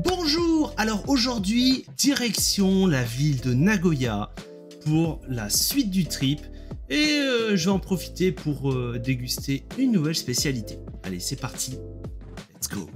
Bonjour. Alors aujourd'hui, direction la ville de Nagoya pour la suite du trip et je vais en profiter pour déguster une nouvelle spécialité. Allez, c'est parti. Let's go.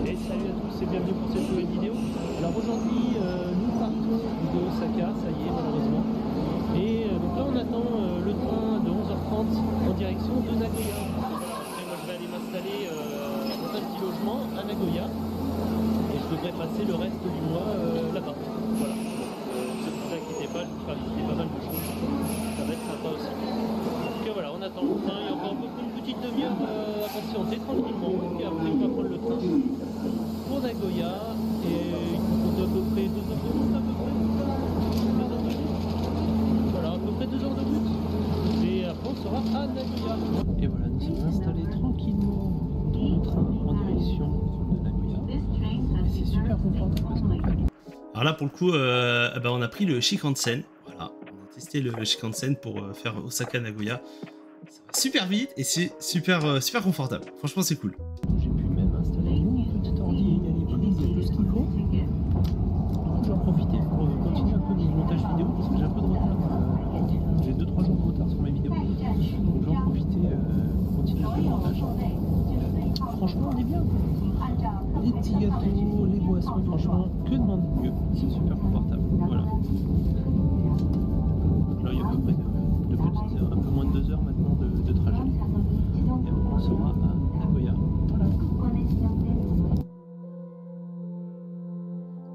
Et salut à tous et bienvenue pour cette nouvelle vidéo. Alors aujourd'hui, nous partons de Osaka, ça y est malheureusement. Et donc là on attend le train de 11h30 en direction de Nagoya. Après moi je vais aller m'installer dans un petit logement à Nagoya. Et je devrais passer le reste du mois là-bas. Voilà. Ne vous inquiétez pas, je vous ferai visiter pas mal de choses. Ça va être sympa aussi. Donc voilà, on attend le train. Il y a encore une petite demi-heure à patienter tranquillement. Et après on va prendre le train pour Nagoya. Et il nous faut à peu près 2 heures de route à peu près. 2 heures de route. Voilà, à peu près 2 heures de route. Et après on sera à Nagoya. Et voilà, nous sommes installés tranquillement dans le train en direction de Nagoya. C'est super confortable parce qu'en fait... Alors là pour le coup, on a pris le Shinkansen. Voilà, on a testé le Shinkansen pour faire Osaka Nagoya. Ça va super vite et c'est super confortable. Franchement c'est cool. J'ai pu même installer mon petit ordi et y aller prise de tout ce qu'il faut. Donc j'en profiter pour continuer un peu mon montage vidéo parce que j'ai un peu de retard. J'ai 2-3 jours de retard sur mes vidéos. Donc j'en profiter pour continuer un peu le montage. Franchement on est bien. Les petits gâteaux, les boissons, franchement, que demander de mieux. C'est super confortable. Voilà. Donc là il y a à peu près de petites heures, un peu moins de 2 heures maintenant de trajet. Et après on sera à Nagoya. Voilà.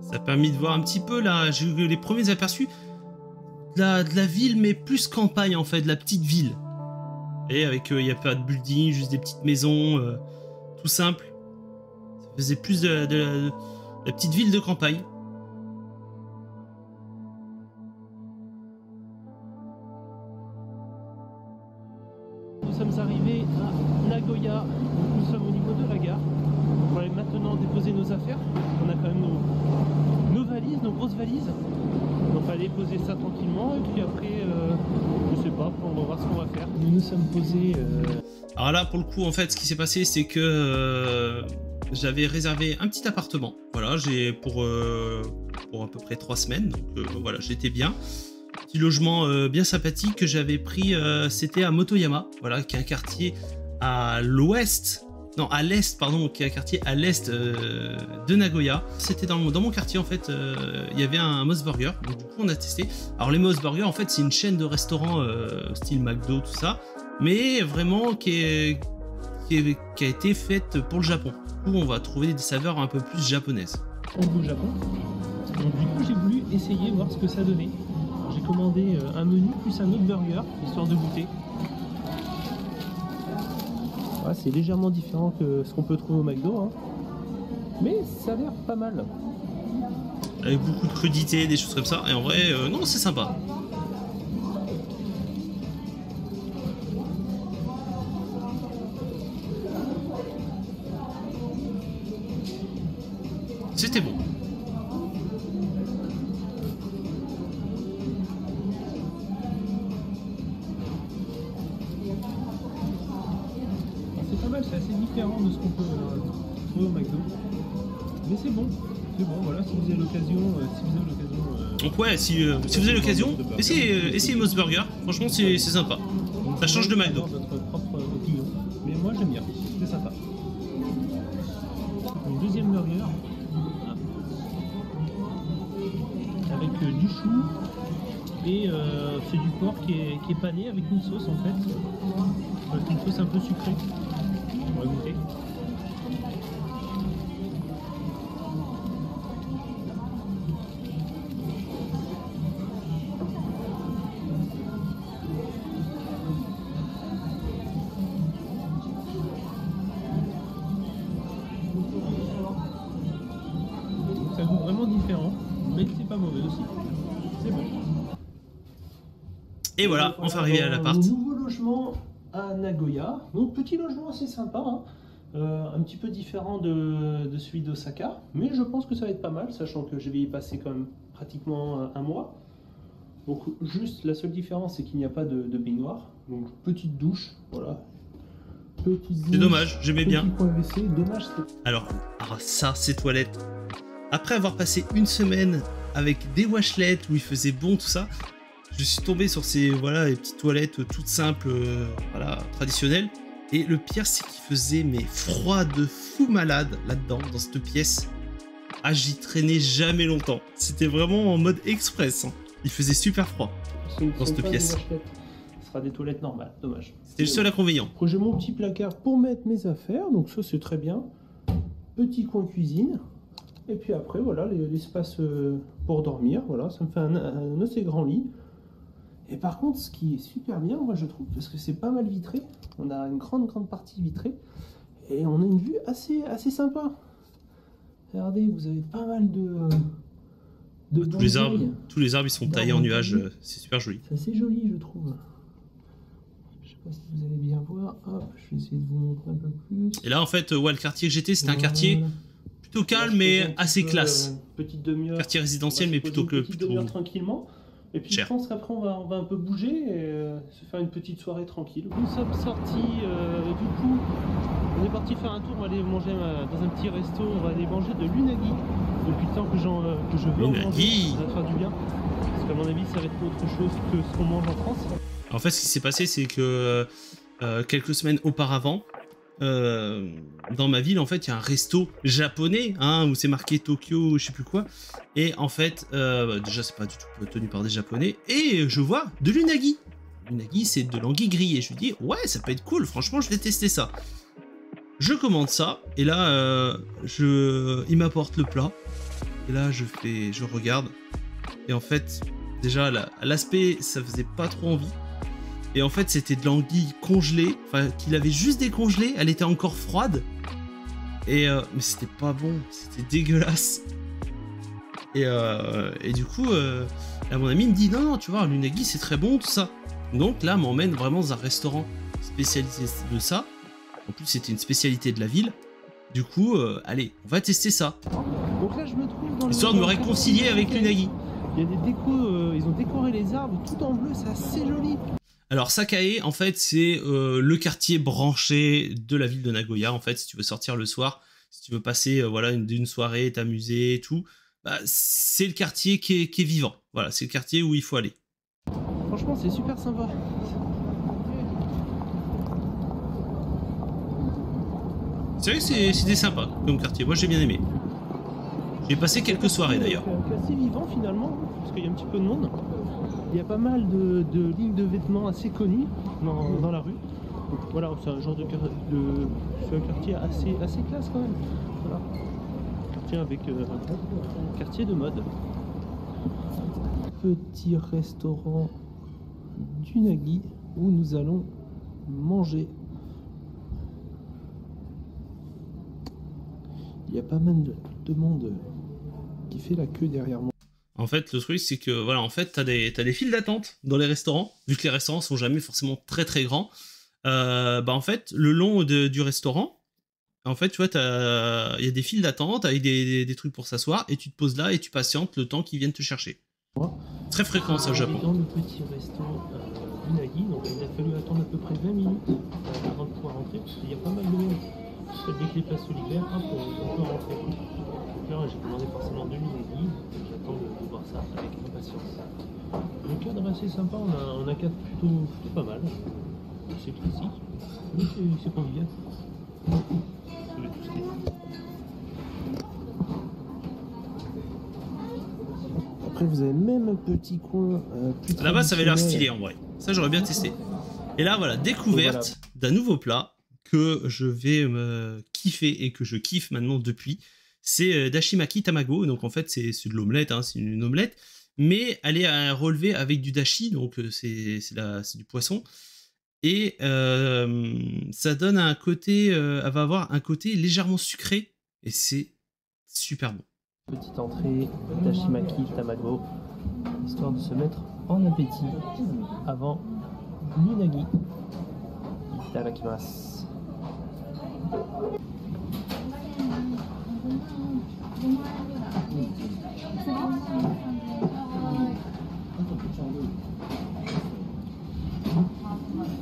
Ça a permis de voir un petit peu là, j'ai eu les premiers aperçus de la ville, mais plus campagne en fait, de la petite ville. Et avec, il n'y a pas de building, juste des petites maisons, tout simple. Ça faisait plus de la petite ville de campagne. Nous sommes arrivés à Nagoya. Nous sommes au niveau de la gare. On va aller maintenant déposer nos affaires. On a quand même nos valises, nos grosses valises. Donc on va aller poser ça tranquillement et puis après, je sais pas, on va voir ce qu'on va faire. Nous nous sommes posés... Alors là pour le coup en fait ce qui s'est passé c'est que j'avais réservé un petit appartement. Voilà, j'ai pour à peu près 3 semaines. Donc voilà, j'étais bien. Petit logement bien sympathique que j'avais pris, c'était à Motoyama, voilà, qui est un quartier à l'ouest, non à l'est pardon, qui est un quartier à l'est de Nagoya. C'était dans mon quartier en fait, il y avait un Moss Burger, donc du coup on a testé. Alors les Moss Burger en fait c'est une chaîne de restaurants style McDo tout ça, mais vraiment qui a été faite pour le Japon. Du coup on va trouver des saveurs un peu plus japonaises. On va au Japon, donc du coup j'ai voulu essayer voir ce que ça donnait. J'ai commandé un menu plus un autre burger, histoire de goûter. Ouais, c'est légèrement différent que ce qu'on peut trouver au McDo, hein. Mais ça a l'air pas mal. Avec beaucoup de crudité, des choses comme ça, et en vrai, non, c'est sympa. C'était bon. C'est pas mal, c'est assez différent de ce qu'on peut trouver au McDo. Mais c'est bon, voilà, si vous avez l'occasion, Donc ouais, si vous avez l'occasion, essayez Moss Burger. Franchement, c'est sympa. Ça change de McDo. Votre propre opinion. Mais moi j'aime bien, c'est sympa. Un deuxième burger avec du chou et c'est du porc qui est pané avec une sauce en fait. Avec une sauce un peu sucrée. On va goûter. Ça goûte vraiment différent, mais c'est pas mauvais aussi. C'est bon. Et voilà, on fait arriver à l'appart. Nouveau logement à Nagoya. Donc petit logement assez sympa, hein. Un petit peu différent de celui d'Osaka, mais je pense que ça va être pas mal, sachant que je vais y passer quand même pratiquement un mois. Donc juste la seule différence c'est qu'il n'y a pas de baignoire, donc petite douche, voilà. C'est dommage, j'aimais bien. WC, dommage. Alors ça, ces toilettes. Après avoir passé une semaine avec des washlets où il faisait bon, tout ça, je suis tombé sur ces voilà, les petites toilettes toutes simples, voilà, traditionnelles. Et le pire, c'est qu'il faisait mais froid de fou malade là-dedans, dans cette pièce. Ah, j'y traînais jamais longtemps. C'était vraiment en mode express. Hein. Il faisait super froid dans cette pièce. Ce sera des toilettes normales, dommage. C'était le seul inconvénient. J'ai mon petit placard pour mettre mes affaires, donc ça c'est très bien. Petit coin cuisine. Et puis après, voilà, l'espace pour dormir. Voilà, ça me fait un assez grand lit. Et par contre, ce qui est super bien, moi je trouve, parce que c'est pas mal vitré, on a une grande partie vitrée, et on a une vue assez sympa. Regardez, vous avez pas mal de tous les arbres ils sont taillés en nuages, c'est super joli. C'est assez joli, je trouve. Je sais pas si vous allez bien voir. Hop, je vais essayer de vous montrer un peu plus. Et là, en fait, ouais, le quartier que j'étais, c'était un quartier plutôt calme, mais assez classe. Petite demi-heure. Quartier résidentiel, mais plutôt tranquillement. Et puis je pense qu'après on va un peu bouger et se faire une petite soirée tranquille. Nous sommes sortis, du coup, on est parti faire un tour, on va aller manger dans un petit resto, on va aller manger de l'unagi. Depuis le temps que je veux en manger, ça va faire du bien. Parce qu'à mon avis ça va être autre chose que ce qu'on mange en France. En fait, ce qui s'est passé, c'est que quelques semaines auparavant, dans ma ville, en fait, il y a un resto japonais, hein, où c'est marqué Tokyo, je sais plus quoi. Et en fait, déjà, c'est pas du tout tenu par des japonais. Et je vois de l'unagi. L'unagi, c'est de l'anguille grillée. Je lui dis, ouais, ça peut être cool. Franchement, je vais tester ça. Je commande ça. Et là, il m'apporte le plat. Et là, je regarde. Et en fait, déjà, l'aspect, ça faisait pas trop envie. Et en fait, c'était de l'anguille congelée, enfin, qu'il avait juste décongelée, elle était encore froide. Et mais c'était pas bon, c'était dégueulasse. Et du coup, là, mon ami me dit non, tu vois, l'unagi c'est très bon, tout ça. Donc là, m'emmène vraiment dans un restaurant spécialisé de ça. En plus, c'était une spécialité de la ville. Du coup, allez, on va tester ça. Donc là, je me trouve dans histoire de me réconcilier avec l'unagi. Il y a des décos, ils ont décoré les arbres tout en bleu, c'est assez joli. Alors Sakae, en fait, c'est le quartier branché de la ville de Nagoya. En fait, si tu veux sortir le soir, si tu veux passer voilà une soirée, t'amuser et tout, bah, c'est le quartier qui est vivant. Voilà, c'est le quartier où il faut aller. Franchement, c'est super sympa. C'est vrai que c'était sympa comme quartier. Moi, j'ai bien aimé. J'ai passé quelques soirées d'ailleurs. C'est assez vivant finalement, parce qu'il y a un petit peu de monde. Il y a pas mal de lignes de vêtements assez connues dans la rue. Donc, voilà, c'est un genre c'est un quartier assez classe quand même. Voilà. Quartier avec quartier de mode. Petit restaurant d'unagi où nous allons manger. Il y a pas mal de monde qui fait la queue derrière moi. En fait, le truc, c'est que, voilà, en fait, t'as des files d'attente dans les restaurants, vu que les restaurants sont jamais forcément très très grands. Bah, en fait, le long du restaurant, en fait, tu vois, il y a des files d'attente avec des trucs pour s'asseoir, et tu te poses là et tu patientes le temps qu'ils viennent te chercher. Très fréquent, ça, au Japon. Dans le petit resto d'unagi, donc il a fallu attendre à peu près 20 minutes avant de pouvoir rentrer, parce qu'il y a pas mal de monde. Dès que les places se libèrent, on peut rentrer. Donc là, j'ai commandé forcément de l'unagi. J'attends de voir ça avec impatience. Le cadre est assez sympa, on a un cadre plutôt pas mal. C'est classique, mais c'est convivial. Après, vous avez même un petit coin plus là-bas, ça avait l'air stylé en vrai. Ça, j'aurais bien testé. Et là, voilà, découverte d'un nouveau plat que je vais me kiffer et que je kiffe maintenant depuis. C'est dashimaki tamago. Donc en fait, c'est de l'omelette, hein, c'est une omelette. Mais elle est relevée avec du dashi, donc c'est du poisson. Et ça donne un côté, elle va avoir un côté légèrement sucré. Et c'est super bon. Petite entrée, dashimaki tamago, histoire de se mettre en appétit avant l'unagi. Itadakimasu.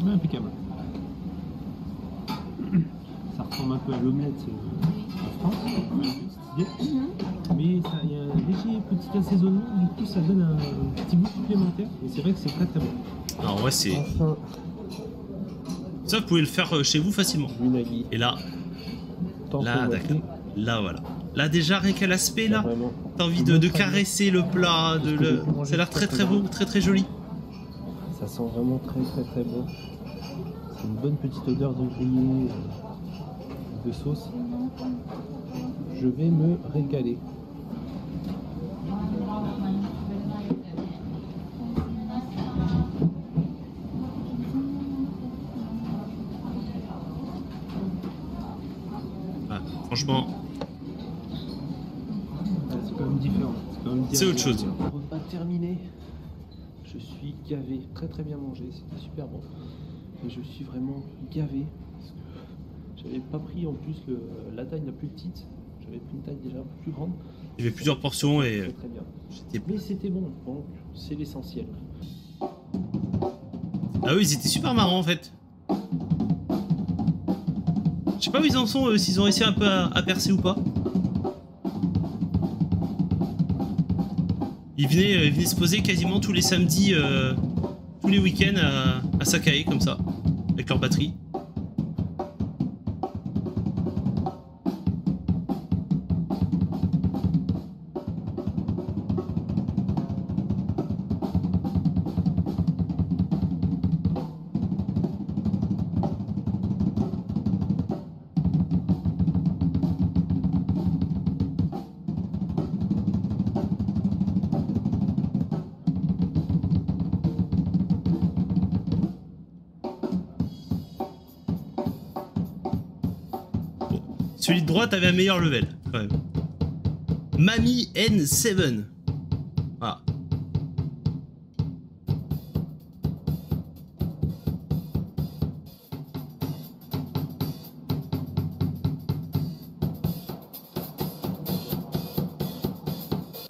Impeccable. ressemble un peu à l'omelette en France, stylé. Mais il y a un léger petit assaisonnement, du coup ça donne un petit goût supplémentaire. Et c'est vrai que c'est très très bon. Alors ouais, c'est... Enfin, Ça, vous pouvez le faire chez vous facilement. Unagi. Et là, Tant là, qu'on d'accord. Là, voilà. Là, déjà, rien qu'à l'aspect, là, vraiment. t'as envie de caresser le plat. Ça a l'air très très beau, très très joli. Ça sent vraiment très très très bon. C'est une bonne petite odeur de grillé, de sauce. Je vais me régaler. Ah, franchement, C'est quand même différent. c'est autre chose. Repas terminé. Je suis gavé. Très très bien mangé. C'était super bon. Et je suis vraiment gavé. Parce que j'avais pas pris en plus la taille la plus petite. J'avais pris une taille déjà plus grande. Il y avait plusieurs portions et Très très bien. j'étais... Mais c'était bon. Donc c'est l'essentiel. Ah oui, ils étaient super marrants en fait. Je sais pas où ils en sont, s'ils ont réussi un peu à percer ou pas. Ils venaient se poser quasiment tous les samedis, tous les week-ends à Sakae comme ça, avec leur batterie. Celui de droite avait un meilleur level, quand même. Mami N7. Voilà.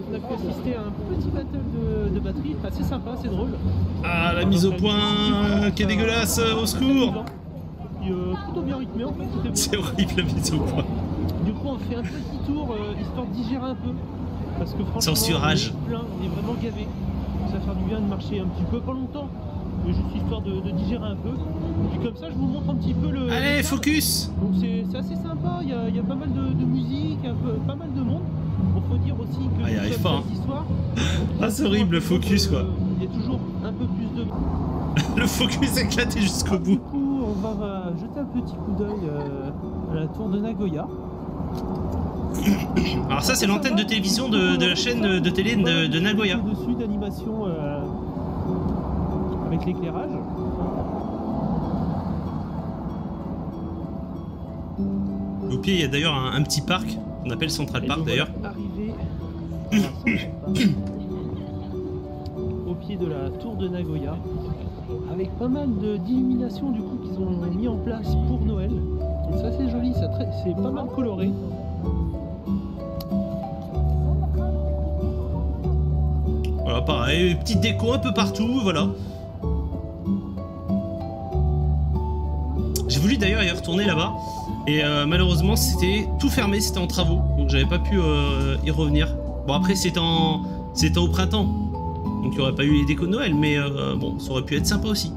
On a pu assister à un petit battle de batterie assez sympa, c'est drôle. Ah, la mise au point qui est dégueulasse, au secours. Plutôt bien rythmé en fait, c'était bon. C'est horrible la mise au point. Du coup on fait un petit tour histoire de digérer un peu. Parce que franchement Censurage. on est plein, on est vraiment gavé. Ça va faire du bien de marcher un petit peu, pas longtemps, mais juste histoire de digérer un peu. Et puis comme ça je vous montre un petit peu le... Allez, focus. Donc c'est assez sympa, il y a pas mal de musique, pas mal de monde. Bon, faut dire aussi que Ah, il arrive pas, hein. Histoire, Ah, c'est horrible le focus quoi. il y a toujours un peu plus de... Le focus éclaté jusqu'au Du bout. coup, on va jeter un petit coup d'œil à la tour de Nagoya. Alors ça c'est l'antenne de télévision de la chaîne de télé de Nagoya. Dessus d'animation avec l'éclairage. Au pied il y a d'ailleurs un petit parc qu'on appelle Central Park d'ailleurs. Arrivé au pied de la tour de Nagoya, avec pas mal d'illuminations du coup qu'ils ont mis en place pour Noël. Donc ça c'est joli, c'est pas mal coloré. Voilà, pareil, petite déco un peu partout, voilà. J'ai voulu d'ailleurs y retourner là-bas, et malheureusement c'était tout fermé, c'était en travaux, donc j'avais pas pu y revenir. Bon après c'était au printemps, donc il n'y aurait pas eu les décos de Noël, mais bon, ça aurait pu être sympa aussi.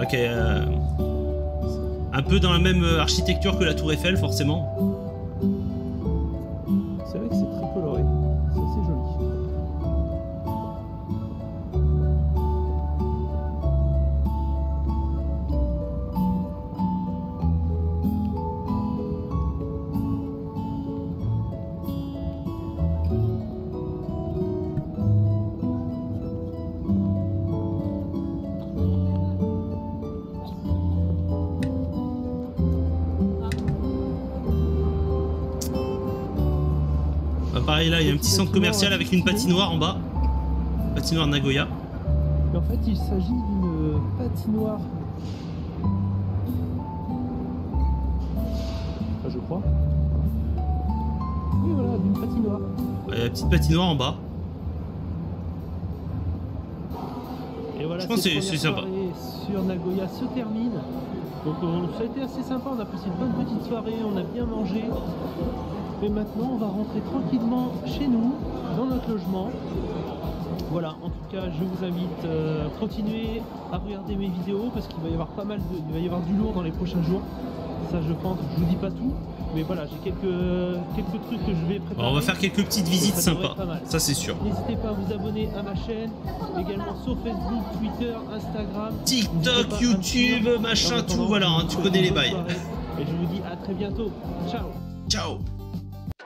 Ok, un peu dans la même architecture que la Tour Eiffel, forcément. C'est vrai que c'est très coloré, c'est assez joli. Pareil là, il y a un petit centre commercial avec une patinoire en bas. Patinoire Nagoya. Mais en fait, il s'agit d'une patinoire. Enfin, je crois. Oui, voilà, d'une patinoire. Il y a une petite patinoire en bas. Et voilà. voilà, je pense que cette c'est sympa. première soirée sur Nagoya se termine. Donc ça a été assez sympa, on a passé une bonne petite soirée, on a bien mangé. Et maintenant on va rentrer tranquillement chez nous, dans notre logement. Voilà, en tout cas je vous invite à continuer à regarder mes vidéos parce qu'il va y avoir il va y avoir du lourd dans les prochains jours. Ça je pense, je vous dis pas tout, mais voilà, j'ai quelques trucs que je vais préparer. Alors, on va faire quelques petites visites sympas, ça c'est sûr. N'hésitez pas à vous abonner à ma chaîne, également sur Facebook, Twitter, Instagram, TikTok, YouTube, machin, tout, voilà, hein, tu connais les bails. Et je vous dis à très bientôt. Ciao. Ciao.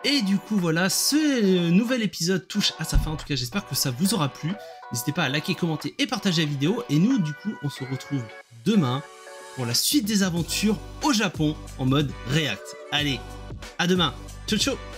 Et du coup voilà, ce nouvel épisode touche à sa fin. En tout cas j'espère que ça vous aura plu. N'hésitez pas à liker, commenter et partager la vidéo. Et nous du coup on se retrouve demain pour la suite des aventures au Japon en mode React. Allez, à demain. Ciao ciao.